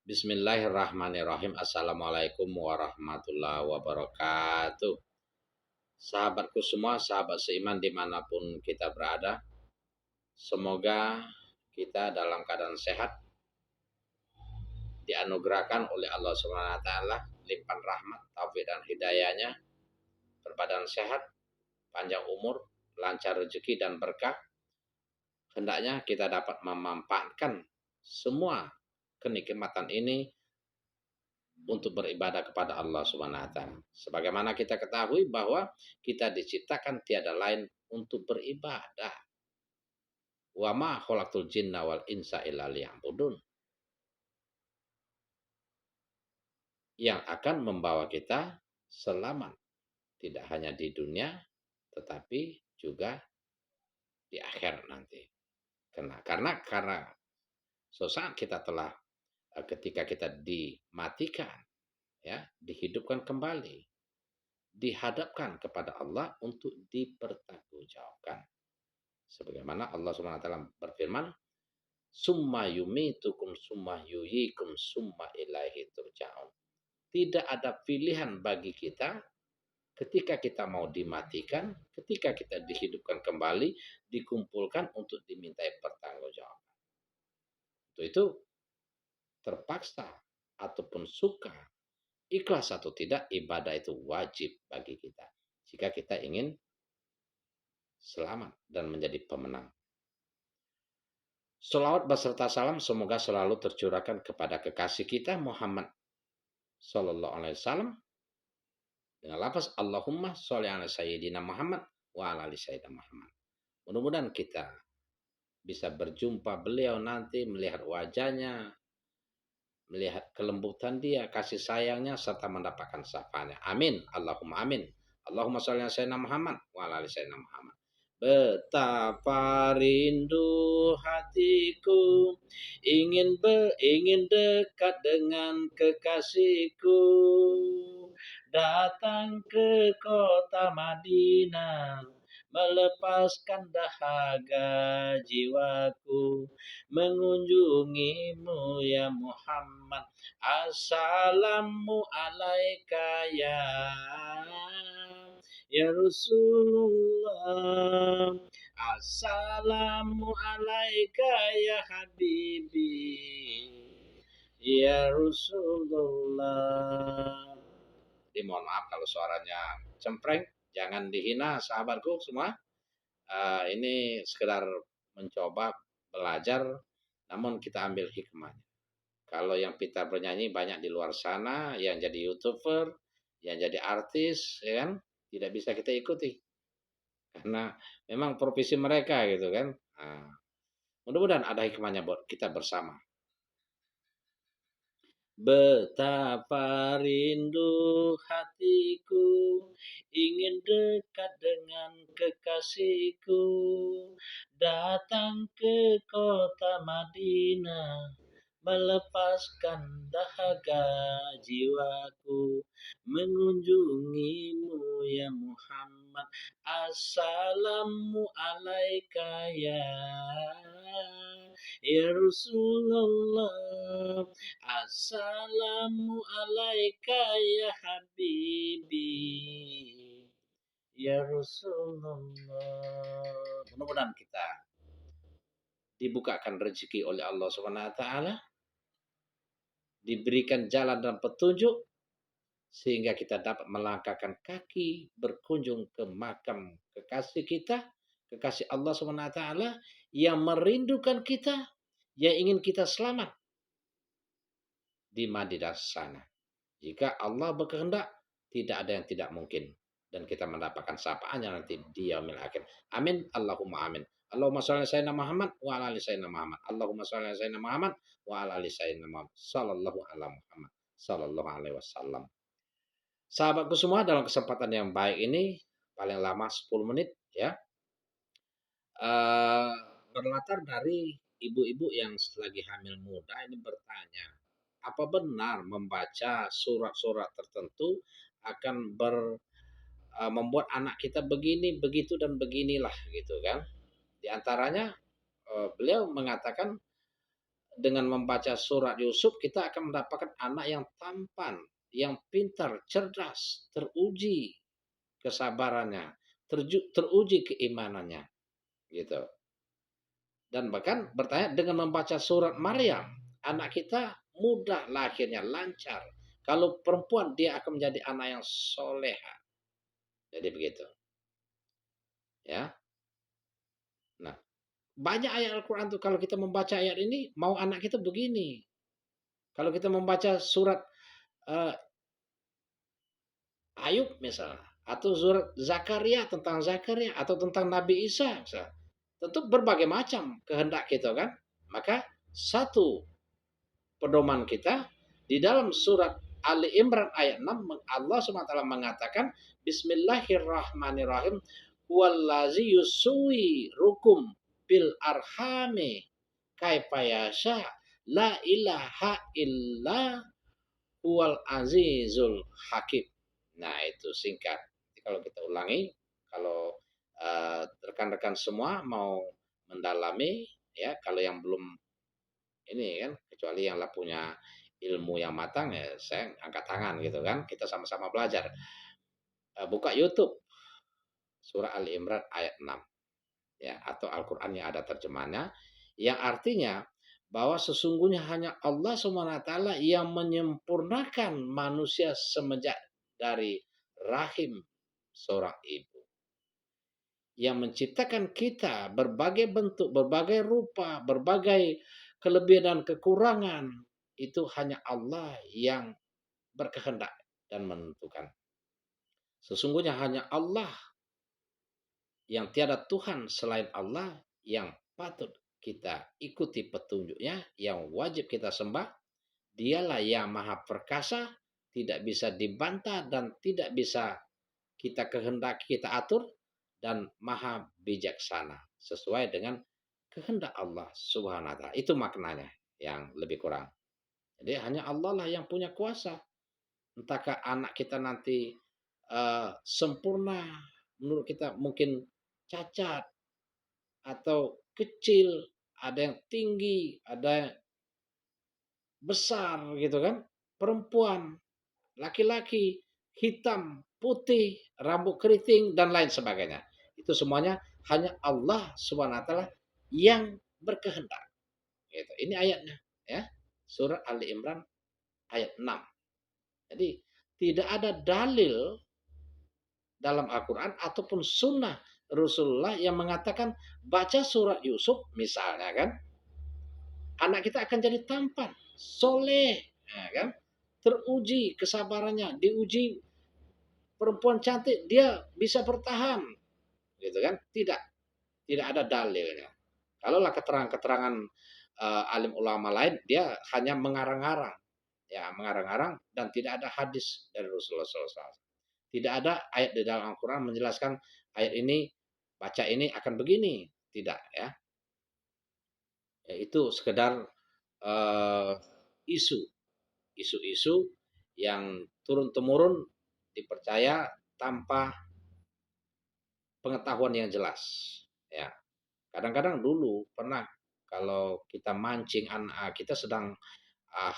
Bismillahirrahmanirrahim. Assalamualaikum warahmatullahi wabarakatuh. Sahabatku semua, sahabat seiman dimanapun kita berada, semoga kita dalam keadaan sehat, dianugerahkan oleh Allah Subhanahu wa taala limpahan rahmat, taufik dan hidayahnya, berbadan sehat, panjang umur, lancar rezeki dan berkah. Hendaknya kita dapat memanfaatkan semua kenikmatan ini untuk beribadah kepada Allah Subhanahu wa taala. Sebagaimana kita ketahui bahwa kita diciptakan tiada lain untuk beribadah. Wa ma khalaqtul jinna wal insa illa liya'budun. Yang akan membawa kita selamat tidak hanya di dunia tetapi juga di akhirat nanti. Karena sesaat kita telah ketika kita dimatikan, ya, dihidupkan kembali, dihadapkan kepada Allah untuk dipertanggungjawabkan. Sebagaimana Allah Subhanahu wa taala berfirman, "Summa yumitukum summa yuhyikum summa ilaihi turja'un." Tidak ada pilihan bagi kita ketika kita mau dimatikan, ketika kita dihidupkan kembali, dikumpulkan untuk dimintai pertanggungjawaban. Untuk itu terpaksa ataupun suka, ikhlas atau tidak, ibadah itu wajib bagi kita jika kita ingin selamat dan menjadi pemenang. Sholawat beserta salam semoga selalu tercurahkan kepada kekasih kita Muhammad Sallallahu Alaihi Wasallam dengan lafaz Allahumma sholli ala sayyidina Muhammad wa ala ali sayyidina Muhammad. Mudah-mudahan kita bisa berjumpa beliau nanti, melihat wajahnya, melihat kelembutan dia, kasih sayangnya, serta mendapatkan syafaatnya. Amin. Allahumma amin. Allahumma sholli ala sayyidina Muhammad wa ala ali sayyidina Muhammad. Betapa rindu hatiku ingin dekat dengan kekasihku, datang ke kota Madinah, melepaskan dahaga jiwaku, mengunjungimu ya Muhammad. Assalamu alaika ya Rasulullah. Assalamu alaika ya Habibi ya Rasulullah. Mohon maaf kalau suaranya cempreng, jangan dihina sahabatku semua. Ini sekedar mencoba belajar, namun kita ambil hikmahnya. Kalau yang pintar bernyanyi banyak di luar sana, yang jadi YouTuber, yang jadi artis, ya kan, tidak bisa kita ikuti karena memang profesi mereka gitu kan. Mudah-mudahan ada hikmahnya buat kita bersama. Betapa rindu hatiku ingin dekat dengan kekasihku, datang ke kota Madinah, melepaskan dahaga jiwaku, mengunjungimu ya Muhammad. Assalamu alaika ya Rasulullah. Assalamu alaika ya Habibi ya Rasulullah. Mudah-mudahan kita dibukakan rezeki oleh Allah Subhanahu wa taala, diberikan jalan dan petunjuk sehingga kita dapat melangkahkan kaki berkunjung ke makam kekasih kita, kekasih Allah Subhanahu wa taala yang merindukan kita, yang ingin kita selamat di Madinah sana. Jika Allah berkehendak, tidak ada yang tidak mungkin. Dan kita mendapatkan syafaatnya nanti di yaumil akhir. Amin. Allahumma amin. Allahumma sholli ala sayyidina Muhammad wa ala ali sayyidina Muhammad. Allahumma sholli ala sayyidina Muhammad wa ala ali sayyidina Muhammad. Sallallahu ala Muhammad. Sallallahu alaihi wasallam. Sahabatku semua, dalam kesempatan yang baik ini, paling lama 10 menit ya. Berlatar dari ibu-ibu yang lagi hamil muda ini bertanya, apa benar membaca surat-surat tertentu akan membuat anak kita begini, begitu dan beginilah gitu kan? Di antaranya beliau mengatakan dengan membaca surat Yusuf kita akan mendapatkan anak yang tampan, yang pintar, cerdas, teruji kesabarannya, teruji keimanannya, gitu. Dan bahkan bertanya dengan membaca surat Maryam, anak kita mudah lahirnya, lancar. Kalau perempuan dia akan menjadi anak yang soleha. Jadi begitu, ya. Nah, banyak ayat Al-Quran tuh kalau kita membaca ayat ini mau anak kita begini. Kalau kita membaca surat uh, Ayub misalnya, atau surat Zakaria tentang Zakaria atau tentang Nabi Isa misalnya, tentu berbagai macam kehendak kita kan. Maka satu pedoman kita di dalam surat Ali Imran ayat 6 Allah SWT mengatakan Bismillahirrahmanirrahim wallazi yusui rukum bil arhami kaifayasha la ilaha illa huwal azizul hakim. Nah, itu singkat. Jadi kalau kita ulangi, kalau rekan-rekan semua mau mendalami, ya, kalau yang belum ini kan, kecuali yang lah punya ilmu yang matang ya, saya angkat tangan gitu kan, kita sama-sama belajar. Buka YouTube surah Ali Imran ayat 6 ya, atau Al-Qur'an yang ada terjemahannya, yang artinya bahwa sesungguhnya hanya Allah SWT yang menyempurnakan manusia semenjak dari rahim seorang ibu. Yang menciptakan kita berbagai bentuk, berbagai rupa, berbagai kelebihan dan kekurangan. Itu hanya Allah yang berkehendak dan menentukan. Sesungguhnya hanya Allah yang tiada Tuhan selain Allah yang patut kita ikuti petunjuknya, yang wajib kita sembah. Dialah yang maha perkasa, tidak bisa dibantah dan tidak bisa kita kehendaki, kita atur, dan maha bijaksana sesuai dengan kehendak Allah Subhanahu wa taala. Itu maknanya yang lebih kurang. Jadi hanya Allah lah yang punya kuasa. Entahkah anak kita nanti sempurna menurut kita mungkin cacat atau kecil, ada yang tinggi, ada yang besar gitu kan, perempuan, laki-laki, hitam, putih, rambut keriting dan lain sebagainya. Itu semuanya hanya Allah Subhanahu wa taala yang berkehendak. Gitu. Ini ayatnya ya. Surat Ali Imran ayat 6. Jadi tidak ada dalil dalam Al-Quran ataupun sunnah Rasulullah yang mengatakan baca surat Yusuf misalnya kan, anak kita akan jadi tampan, soleh, ya kan? Teruji kesabarannya, diuji perempuan cantik dia bisa bertahan, gitu kan? Tidak ada dalilnya. Kalaulah keterangan-keterangan alim ulama lain, dia hanya mengarang-arang, ya mengarang-arang dan tidak ada hadis dari Rasulullah SAW. Tidak ada ayat di dalam Al-Quran menjelaskan ayat ini baca ini akan begini, tidak ya. Itu sekedar uh, isu isu-isu yang turun temurun dipercaya tanpa pengetahuan yang jelas ya. Kadang-kadang dulu pernah kalau kita mancing anak kita sedang uh,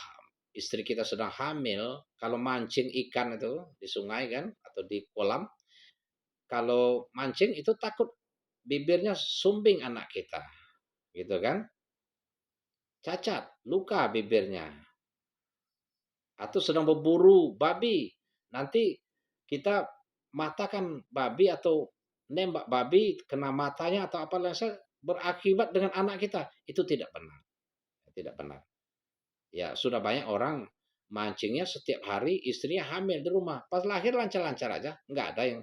istri kita sedang hamil, kalau mancing ikan itu di sungai kan atau di kolam, kalau mancing itu takut bibirnya sumbing anak kita gitu kan, cacat, luka bibirnya, atau sedang berburu babi, nanti kita matakan babi atau nembak babi kena matanya atau apa lainnya berakibat dengan anak kita, itu tidak benar, tidak benar. Ya sudah banyak orang mancingnya setiap hari, istrinya hamil di rumah, pas lahir lancar-lancar aja, nggak ada yang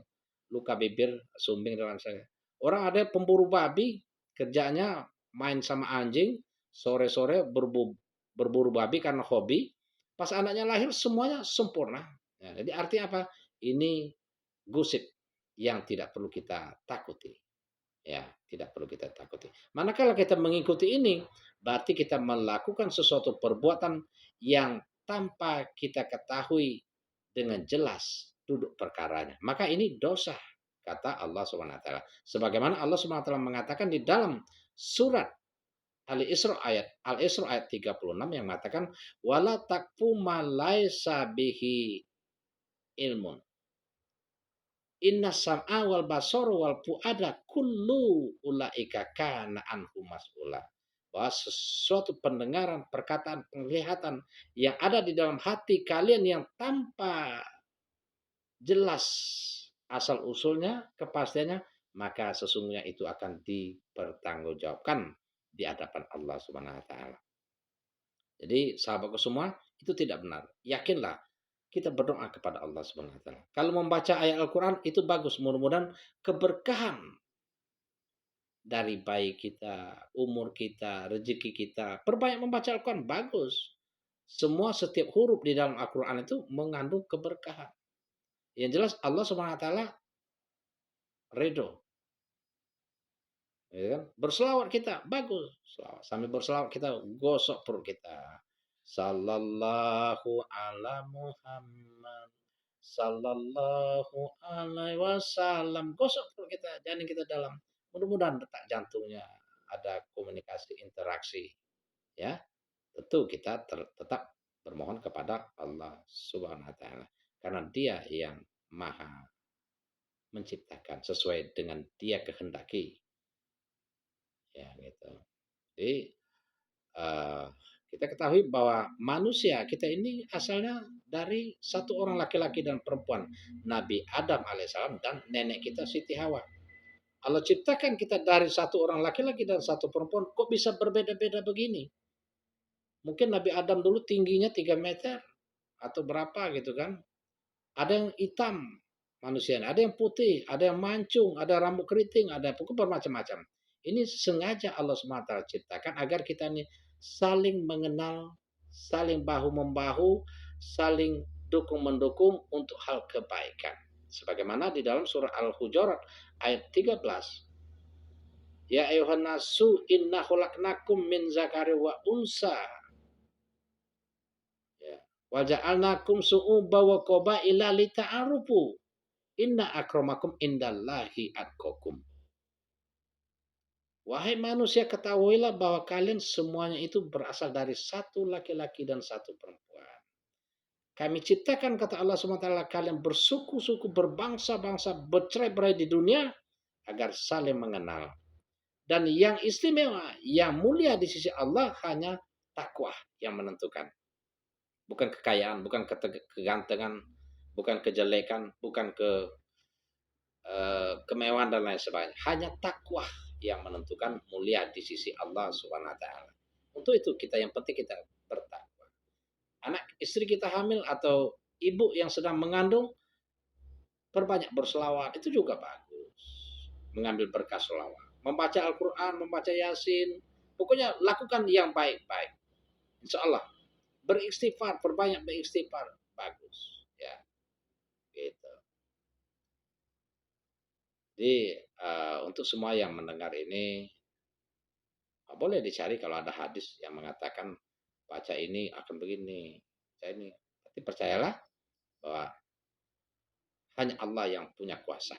luka bibir sumbing dalam saya. Orang ada pemburu babi, kerjanya main sama anjing, sore-sore berburu babi karena hobi, pas anaknya lahir semuanya sempurna. Ya, jadi artinya apa? Ini gosip yang tidak perlu kita takuti. Ya, tidak perlu kita takuti. Manakala kita mengikuti ini, berarti kita melakukan sesuatu perbuatan yang tanpa kita ketahui dengan jelas duduk perkaranya. Maka ini dosa, kata Allah Subhanahu wa taala. Sebagaimana Allah Subhanahu wa taala mengatakan di dalam surat Al-Isra ayat 36 yang mengatakan wala taqfu ma laisa bihi ilmun. Inna sam'a wal basara wal fuada kullu ulaika kana anhu mas'ula. Bahwa sesuatu pendengaran, perkataan, penglihatan yang ada di dalam hati kalian yang tanpa jelas asal usulnya, kepastiannya, maka sesungguhnya itu akan dipertanggungjawabkan di hadapan Allah Subhanahu wa taala. Jadi sahabatku semua, itu tidak benar. Yakinlah kita berdoa kepada Allah Subhanahu wa taala. Kalau membaca ayat Al-Qur'an itu bagus, mudah-mudahan keberkahan dari bayi kita, umur kita, rezeki kita. Perbanyak membaca Al-Qur'an bagus. Semua setiap huruf di dalam Al-Qur'an itu mengandung keberkahan. Yang jelas Allah Subhanahu wa taala ridho. Ya kan? Berselawat kita bagus. Sambil berselawat kita gosok perut kita. Sallallahu ala Muhammad. Sallallahu alaihi wasallam. Gosok perut kita, janin kita dalam. Mudah-mudahan detak jantungnya ada komunikasi interaksi. Ya, tentu kita tetap bermohon kepada Allah Subhanahu wa taala karena Dia yang Maha menciptakan sesuai dengan Dia kehendaki. Ya, gitu. Jadi kita ketahui bahwa manusia kita ini asalnya dari satu orang laki-laki dan perempuan, Nabi Adam alaihissalam dan nenek kita Siti Hawa. Allah ciptakan kita dari satu orang laki-laki dan satu perempuan, kok bisa berbeda-beda begini? Mungkin Nabi Adam dulu tingginya 3 meter atau berapa gitu kan. Ada yang hitam manusianya, ada yang putih, ada yang mancung, ada rambut keriting, ada pokoknya bermacam-macam. Ini sengaja Allah SWT ciptakan agar kita ini saling mengenal, saling bahu-membahu, saling dukung-mendukung untuk hal kebaikan. Sebagaimana di dalam surah Al-Hujurat ayat 13. Ya ayuhan nasu inna khalaqnakum min zakari wa unsa. Ya. Wa ja'alnakum su'uba wa qabaila lita'arufu. Inna akramakum indallahi atqakum. Wahai manusia, ketahuilah bahwa kalian semuanya itu berasal dari satu laki-laki dan satu perempuan. Kami ciptakan, kata Allah SWT, kalian bersuku-suku, berbangsa-bangsa, bercerai-berai di dunia agar saling mengenal. Dan yang istimewa, yang mulia di sisi Allah hanya takwa yang menentukan. Bukan kekayaan, bukan kegantengan, bukan kejelekan, bukan kemewahan dan lain sebagainya. Hanya takwa yang menentukan mulia di sisi Allah Subhanahu wa taala. Untuk itu kita yang penting kita bertakwa. Anak istri kita hamil atau ibu yang sedang mengandung perbanyak berselawat, itu juga bagus. Mengambil berkah selawat. Membaca Al-Qur'an, membaca Yasin, pokoknya lakukan yang baik-baik. Insya Allah beristighfar, perbanyak beristighfar, bagus. Ya, gitu. Jadi untuk semua yang mendengar ini boleh dicari kalau ada hadis yang mengatakan baca ini akan begini, baca ini. Tapi percayalah bahwa hanya Allah yang punya kuasa.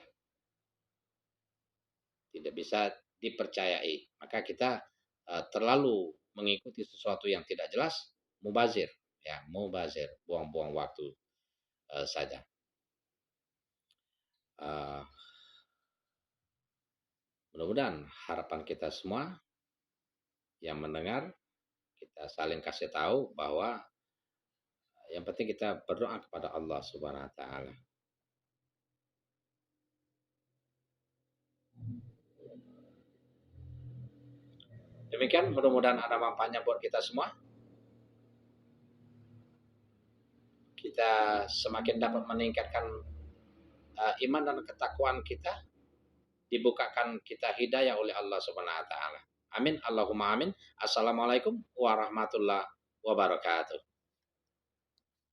Tidak bisa dipercayai. Maka kita terlalu mengikuti sesuatu yang tidak jelas, mubazir, ya, mubazir, buang-buang waktu saja. Mudah-mudahan harapan kita semua yang mendengar, kita saling kasih tahu bahwa yang penting kita berdoa kepada Allah Subhanahu wa taala. Demikian, mudah-mudahan ada manfaatnya buat kita semua. Kita semakin dapat meningkatkan iman dan ketakwaan kita, dibukakan kita hidayah oleh Allah Subhanahu wa taala. Amin, Allahumma amin. Assalamualaikum warahmatullahi wabarakatuh.